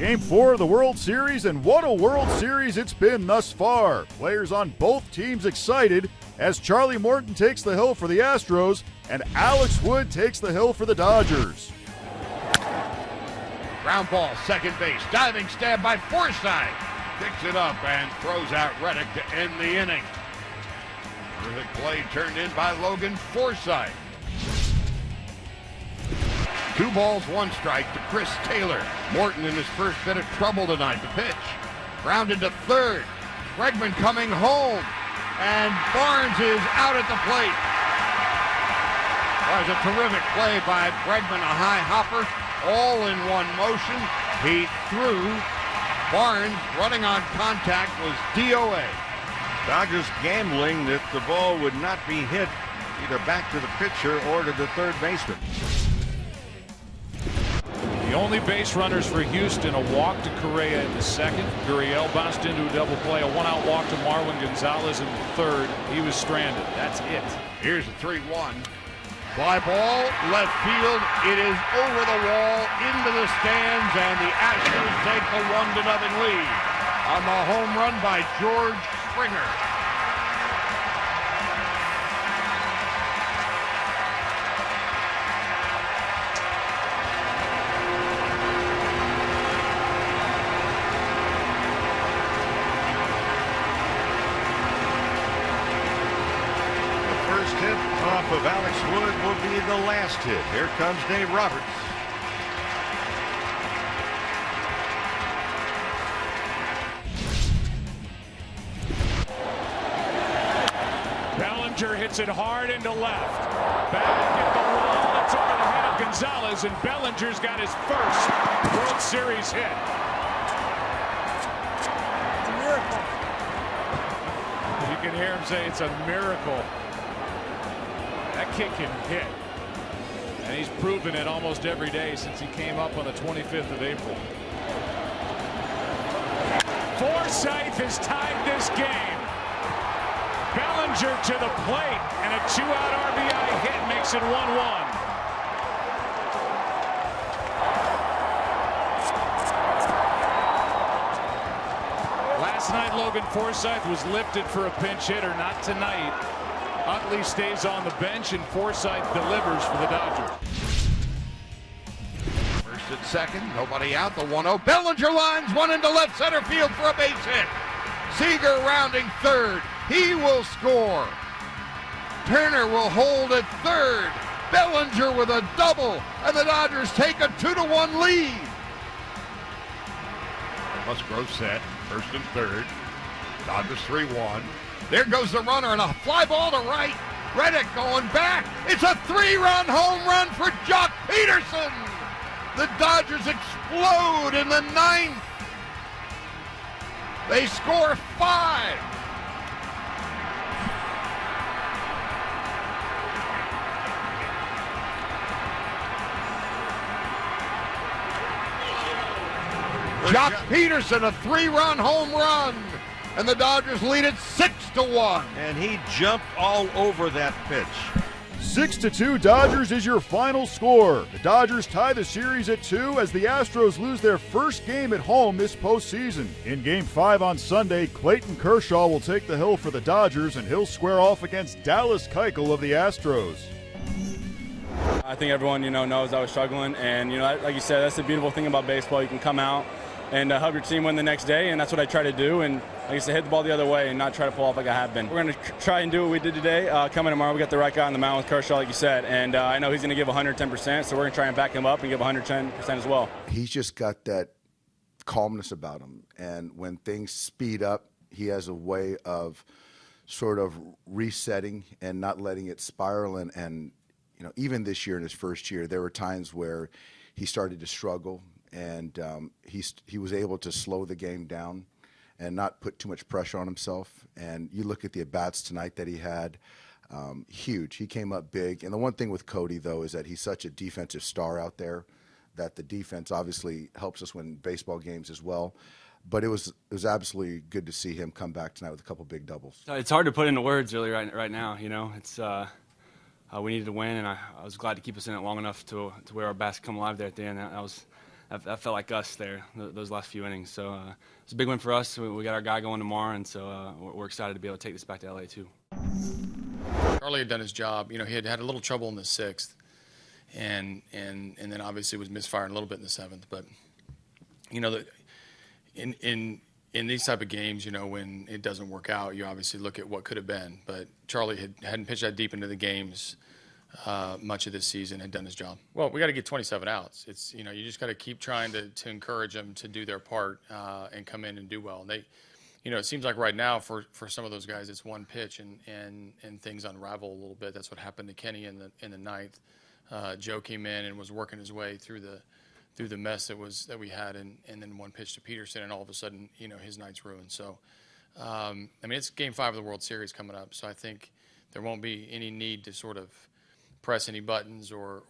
Game 4 of the World Series, and what a World Series it's been thus far. Players on both teams excited as Charlie Morton takes the hill for the Astros and Alex Wood takes the hill for the Dodgers. Ground ball, second base, diving stab by Forsythe. Picks it up and throws out Reddick to end the inning. Terrific play turned in by Logan Forsythe. 2 balls, 1 strike to Chris Taylor. Morton in his first bit of trouble tonight. The pitch. Grounded to third. Bregman coming home. And Barnes is out at the plate. That was a terrific play by Bregman, a high hopper, all in one motion. He threw. Barnes, running on contact, was DOA. Dodgers gambling that the ball would not be hit either back to the pitcher or to the third baseman. The only base runners for Houston, a walk to Correa in the second. Gurriel bounced into a double play, a 1-out walk to Marwin Gonzalez in the third. He was stranded. That's it. Here's a 3-1. Fly ball, left field. It is over the wall, into the stands, and the Astros take the 1-0 lead on the home run by George Springer. Off of Alex Wood will be the last hit. Here comes Dave Roberts. Bellinger hits it hard into left. Back at the wall. It's over the head of Gonzalez, and Bellinger's got his first World Series hit. It's a miracle. You can hear him say it's a miracle. That kid can hit, and he's proven it almost every day since he came up on the 25th of April. Forsythe has tied this game. Bellinger to the plate, and a 2-out RBI hit makes it 1-1. Last night, Logan Forsythe was lifted for a pinch hitter. Not tonight. Utley stays on the bench, and Forsythe delivers for the Dodgers. First and second, nobody out. The 1-0. Bellinger lines one into left center field for a base hit. Seager rounding third. He will score. Turner will hold at third. Bellinger with a double, and the Dodgers take a 2-1 lead. Musgrove set, first and third. Dodgers 3-1. There goes the runner, and a fly ball to right. Reddick going back. It's a 3-run home run for Joc Pederson. The Dodgers explode in the 9th. They score 5. Joc Pederson, a 3-run home run. And the Dodgers lead it 6-1. And he jumped all over that pitch. 6-2 Dodgers is your final score. The Dodgers tie the series at 2 as the Astros lose their first game at home this postseason. In Game 5 on Sunday, Clayton Kershaw will take the hill for the Dodgers, and he'll square off against Dallas Keuchel of the Astros. I think everyone, knows I was struggling, and, like you said, that's the beautiful thing about baseball. You can come out and help your team win the next day, and that's what I try to do. And like I said, hit the ball the other way and not try to pull off like I have been. We're going to try and do what we did today. Coming tomorrow, we got the right guy on the mound with Kershaw, like you said, and I know he's going to give 110%, so we're going to try and back him up and give 110% as well. He's just got that calmness about him, and when things speed up, he has a way of sort of resetting and not letting it spiral. And even this year in his first year, there were times where he started to struggle, and he was able to slow the game down and not put too much pressure on himself. And you look at the at-bats tonight that he had, huge. He came up big. And the one thing with Cody, though, is that he's such a defensive star out there that the defense obviously helps us win baseball games as well. But it was absolutely good to see him come back tonight with a couple big doubles. It's hard to put into words, really, right now. It's we needed to win, and I was glad to keep us in it long enough to where our bats come alive there at the end. that felt like us there, those last few innings. So it's a big win for us. We got our guy going tomorrow, and so we're excited to be able to take this back to LA too. Charlie had done his job. You know, he had a little trouble in the 6th, and then obviously was misfiring a little bit in the 7th. But you know, in these type of games, you know, when it doesn't work out, you obviously look at what could have been. But Charlie hadn't pitched that deep into the games much of this season, had done his job. Well, we got to get 27 outs. It's, you know, you just got to keep trying to encourage them to do their part and come in and do well. And they, you know, it seems like right now for some of those guys, it's one pitch and things unravel a little bit. That's what happened to Kenny in the 9th. Joe came in and was working his way through the mess that we had, and then one pitch to Pederson, and all of a sudden, you know, his night's ruined. So, I mean, it's Game 5 of the World Series coming up, so I think there won't be any need to sort of press any buttons or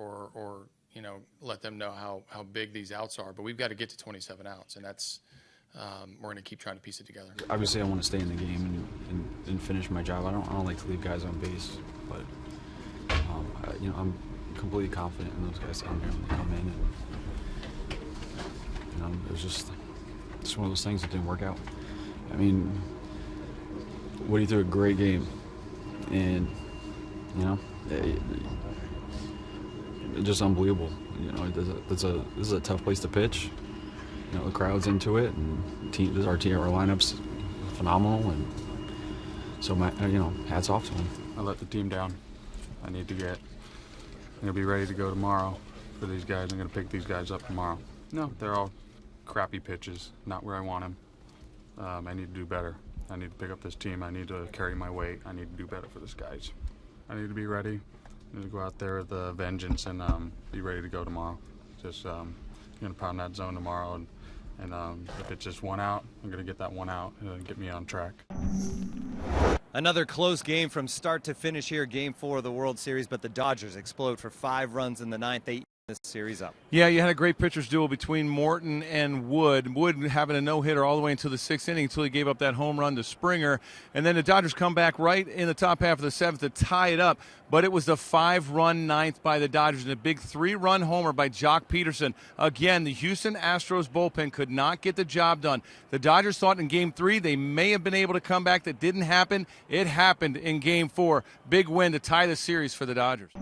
you know, let them know how big these outs are. But we've got to get to 27 outs, and that's we're going to keep trying to piece it together. Obviously, I want to stay in the game and finish my job. I don't like to leave guys on base, but you know, I'm completely confident in those guys down there when they come in. And, you know, it was just one of those things that didn't work out. I mean, Woody threw a great game, and you know, it's just unbelievable. You know, this is a tough place to pitch. You know, the crowd's into it, and our lineup's phenomenal, and so you know, hats off to him. I let the team down. I'm gonna be ready to go tomorrow for these guys. I'm gonna pick these guys up tomorrow. No, they're all crappy pitches, not where I want them. I need to do better. I need to pick up this team. I need to carry my weight. I need to do better for these guys. I need to be ready. I need to go out there with a vengeance and be ready to go tomorrow. Just gonna pound that zone tomorrow, and if it's just one out, I'm gonna get that one out and get me on track. Another close game from start to finish here, Game 4 of the World Series, but the Dodgers explode for 5 runs in the 9th. They this series up. Yeah, you had a great pitcher's duel between Morton and Wood. Wood having a no-hitter all the way until the 6th inning until he gave up that home run to Springer. And then the Dodgers come back right in the top half of the 7th to tie it up. But it was the 5-run 9th by the Dodgers and a big 3-run homer by Joc Pederson. Again, the Houston Astros bullpen could not get the job done. The Dodgers thought in Game 3 they may have been able to come back. That didn't happen. It happened in Game 4. Big win to tie the series for the Dodgers.